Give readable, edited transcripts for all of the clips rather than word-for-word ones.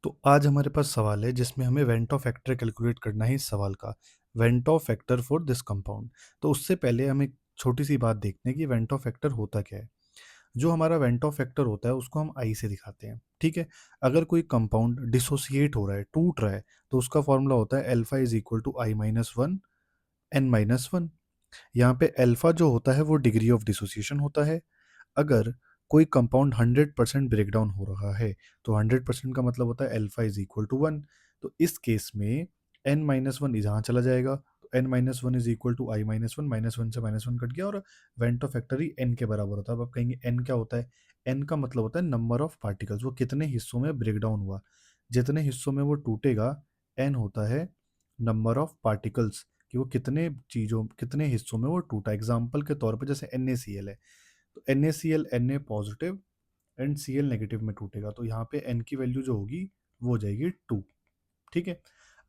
तो आज हमारे पास सवाल है जिसमें हमें वेंटो फैक्टर कैलकुलेट करना है इस सवाल का। Vento factor for this compound. तो उससे पहले हम एक छोटी सी बात देखते हैं कि वेंटो फैक्टर होता क्या है। जो हमारा वेंटो फैक्टर होता है उसको हम आई से दिखाते हैं, ठीक है। अगर कोई कंपाउंड डिसोसिएट हो रहा है, टूट रहा है, तो उसका फॉर्मूला होता है alpha is equal to i minus one n minus one. यहाँ पे अल्फा जो होता है वो डिग्री ऑफ डिसोसिएशन होता है। अगर कोई कंपाउंड 100% ब्रेकडाउन हो रहा है, तो 100% का मतलब होता है alpha is equal to one. तो इस केस में एन माइनस वन यहाँ चला जाएगा, तो n minus one is equal to i minus one से माइनस वन कट गया और वेंटो फैक्टर ही एन के बराबर होता है। अब आप कहेंगे एन क्या होता है। एन का मतलब होता है नंबर ऑफ पार्टिकल्स, वो कितने हिस्सों में ब्रेक डाउन हुआ, जितने हिस्सों में वो टूटेगा। एन होता है नंबर ऑफ पार्टिकल्स, कि वो कितने हिस्सों में वो टूटा। एग्जाम्पल के तौर पर जैसे NaCl है, तो NaCl Na positive and Cl negative में टूटेगा, तो यहाँ पे n की वैल्यू जो होगी वो हो जाएगी 2। ठीक है।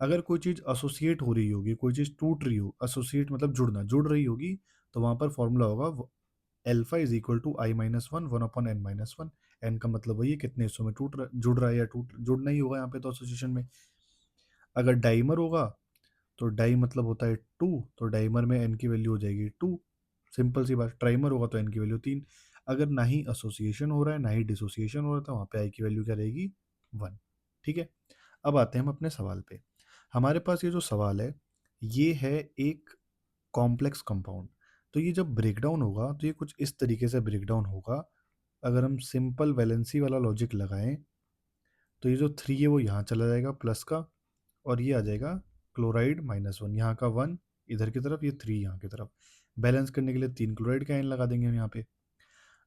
अगर कोई चीज़ एसोसिएट हो रही होगी, कोई चीज़ टूट रही हो, एसोसिएट मतलब जुड़ना, जुड़ रही होगी, तो वहाँ पर फॉर्मूला होगा alpha is equal to i minus one one upon n minus one. N का मतलब वही है कितने हिस्सों में जुड़ रहा है या जुड़ना ही होगा यहाँ पे तो एसोसिएशन में। अगर डाइमर होगा तो डाई मतलब होता है टू, तो डाइमर में एन की वैल्यू हो जाएगी टू। सिंपल सी बात। ट्राइमर होगा तो एन की वैल्यू तीन। अगर ना ही एसोसिएशन हो रहा है ना ही डिसोसिएशन हो रहा था, वहाँ पे आई की वैल्यू क्या रहेगी, वन। ठीक है। अब आते हैं हम अपने सवाल पे। हमारे पास ये जो सवाल है, ये है एक कॉम्प्लेक्स कंपाउंड। तो ये जब ब्रेकडाउन होगा तो ये कुछ इस तरीके से ब्रेकडाउन होगा। अगर हम सिंपल वैलेंसी वाला लॉजिक लगाएं, तो ये जो थ्री है वो यहाँ चला जाएगा प्लस का, और ये आ जाएगा क्लोराइड माइनस वन, यहाँ का वन इधर की तरफ, ये थ्री यहाँ की तरफ। बैलेंस करने के लिए तीन क्लोराइड का आयन लगा देंगे हम यहाँ पे।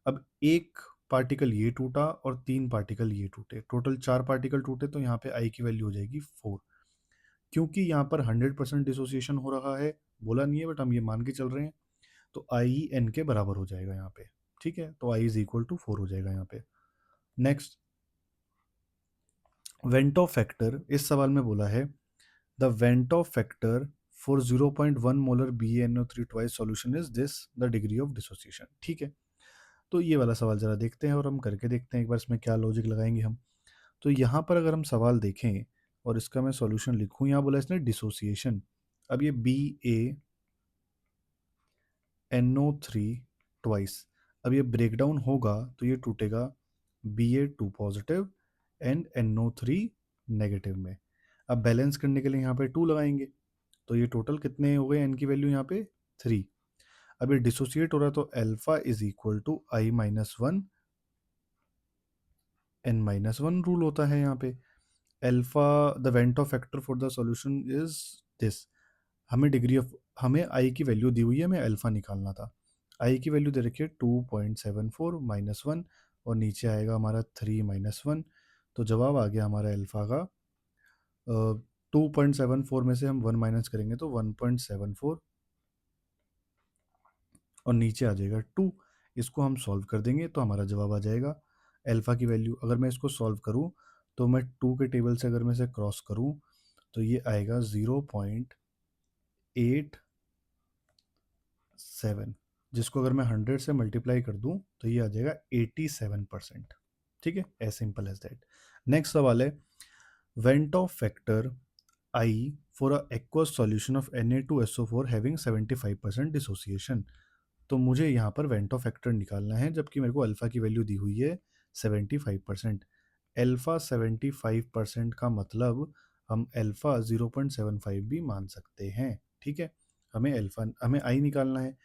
अब एक पार्टिकल ये टूटा और तीन पार्टिकल ये टूटे, टोटल चार पार्टिकल टूटे, तो यहाँ पे आई की वैल्यू हो जाएगी फोर। क्योंकि यहाँ पर 100% डिसोसिएशन हो रहा है, बोला नहीं है बट हम ये मान के चल रहे हैं, तो आई एन के बराबर हो जाएगा यहाँ पे। ठीक है, तो I is equal to four हो जाएगा यहाँ पे। नेक्स्ट, वेंटो फैक्टर इस सवाल में बोला है the van't factor for 0.1 molar BaNO3 twice solution is this the degree of dissociation. ठीक है। तो ये वाला सवाल जरा देखते हैं और हम करके देखते हैं एक बार इसमें क्या लॉजिक लगाएंगे हम। तो यहाँ पर अगर हम सवाल देखें और इसका मैं सॉल्यूशन लिखूं, यहाँ बोला इसने डिसोसिएशन। अब ये BaNO3 ट्वाइस, अब ये ब्रेक डाउन होगा तो ये टूटेगा Ba2 positive and NO3 negative में। अब बैलेंस करने के लिए यहाँ पे टू लगाएंगे, तो ये टोटल कितने हो गए, एन की वैल्यू यहाँ पे थ्री। अब ये डिसोसिएट हो रहा है तो alpha is equal to i minus one n minus one rule होता है यहाँ पे। Alpha, the van't factor for the solution is this. हमें आई की वैल्यू दी हुई है, हमें अल्फा निकालना था। आई की वैल्यू दे रखी है 2.74 माइनस वन, और नीचे आएगा हमारा थ्री माइनस वन। तो जवाब आ गया हमारा अल्फा का 2.74 में से हम वन माइनस करेंगे तो 1.74, और नीचे आ जाएगा टू। इसको हम सॉल्व कर देंगे तो हमारा जवाब आ जाएगा अल्फ़ा की वैल्यू। अगर मैं इसको सॉल्व करूँ तो मैं टू के टेबल से अगर मैं इसे क्रॉस करूँ तो ये आएगा 0.87, जिसको अगर मैं 100 से मल्टीप्लाई कर दूँ तो ये आ जाएगा 87%। ठीक है, as simple as that. Next सवाल है van't factor i for a aqueous solution of Na2SO4 having 75% dissociation. तो मुझे यहाँ पर वेंटो फैक्टर निकालना है, जबकि मेरे को अल्फ़ा की वैल्यू दी हुई है 75%। अल्फ़ा 75% का मतलब हम अल्फ़ा 0.75 भी मान सकते हैं। ठीक है। हमें आई निकालना है,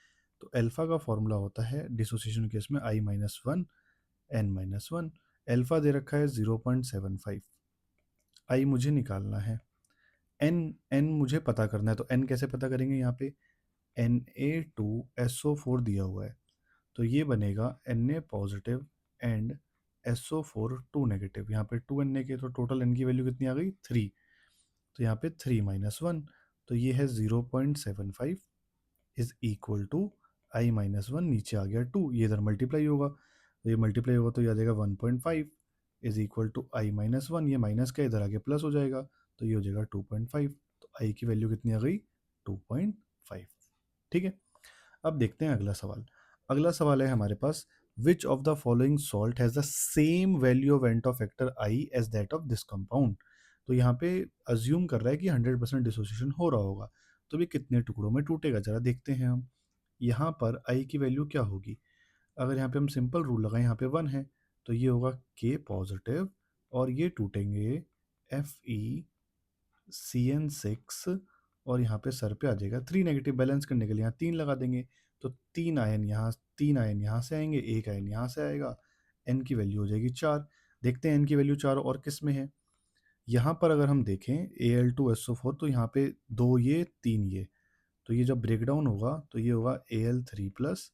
तो अल्फ़ा का फॉर्मूला होता है डिसोसिएशन केस में i minus one n minus one. Alpha दे रखा है 0.75, आई मुझे निकालना है। एन एन मुझे पता करना है, तो एन कैसे पता करेंगे, यहाँ पे Na2SO4 दिया हुआ है, तो ये बनेगा Na positive and SO4 two negative. यहाँ पे टू Na के, तो टोटल n की वैल्यू कितनी आ गई, थ्री। तो यहाँ पे थ्री माइनस वन, तो ये है 0.75 is equal to i minus one, नीचे आ गया टू, ये इधर मल्टीप्लाई होगा, तो ये मल्टीप्लाई होगा तो ये आ जाएगा 1.5 is equal to i minus one, ये माइनस का इधर आगे प्लस हो जाएगा, तो ये हो जाएगा 2.5। तो आई की वैल्यू कितनी आ गई, 2.5। ठीक है। अब देखते हैं अगला सवाल। अगला सवाल है हमारे पास which of the following salt has the same value of van't Hoff factor i as that of this compound. तो यहाँ पे अज्यूम कर रहा है कि 100% डिसोसिएशन हो रहा होगा, तो ये कितने टुकड़ों में टूटेगा जरा देखते हैं हम। यहाँ पर आई की वैल्यू क्या होगी, अगर यहाँ पे हम सिंपल रूल लगाएं, यहाँ पे 1 है तो ये होगा के पॉजिटिव, और ये टूटेंगे FeCN6, और यहाँ पे सर पे आ जाएगा 3 नेगेटिव। बैलेंस करने के लिए यहाँ 3 लगा देंगे, तो 3 आयन यहाँ से आएंगे, 1 आयन यहाँ से आएगा, n की वैल्यू हो जाएगी 4। देखते हैं n की वैल्यू 4 और किस में है। यहाँ पर अगर हम देखें Al2SO4, तो यहाँ पे 2 ये 3 ये, तो ये जब ब्रेक डाउन होगा तो ये होगा Al3 plus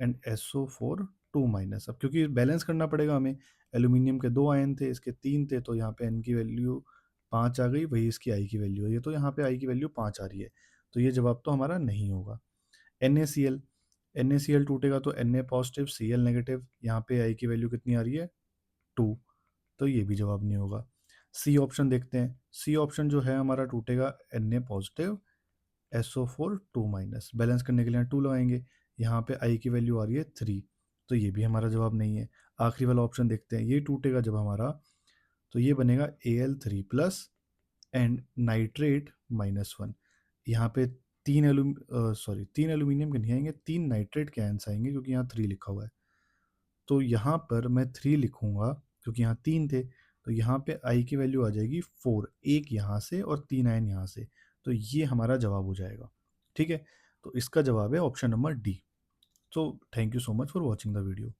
and SO4 2 minus. अब क्योंकि बैलेंस करना पड़ेगा हमें, एल्यूमिनियम के 2 आयन थे, इसके 3 थे, तो यहाँ पे n की वैल्यू 5 आ गई, वही इसकी आई की वैल्यू है, ये तो यहाँ पे आई की वैल्यू 5 आ रही है, तो ये जवाब तो हमारा नहीं होगा। NaCl, NaCl टूटेगा तो Na पॉजिटिव Cl नेगेटिव, यहाँ पे आई की वैल्यू कितनी आ रही है 2, तो ये भी जवाब नहीं होगा। सी ऑप्शन देखते हैं, सी ऑप्शन जो है हमारा टूटेगा Na positive SO4 2 minus, balance करने के लिए 2 लगाएंगे, यहाँ पे आई की वैल्यू आ रही है 3, तो ये भी हमारा जवाब नहीं है। आखिरी वाला ऑप्शन देखते हैं, ये टूटेगा जब हमारा, तो ये बनेगा Al3 प्लस एंड नाइट्रेट -1। यहाँ पे 3 एल्यूमिनियम के नहीं आएंगे, 3 नाइट्रेट के आयंस आएंगे, क्योंकि यहाँ 3 लिखा हुआ है, तो यहाँ पर मैं 3 लिखूंगा क्योंकि यहाँ 3 थे, तो यहाँ पे आई की वैल्यू आ जाएगी 4, एक यहाँ से और 3 आयन यहाँ से, तो ये हमारा जवाब हो जाएगा। ठीक है, तो इसका जवाब है option number D. So thank you so much for watching the video.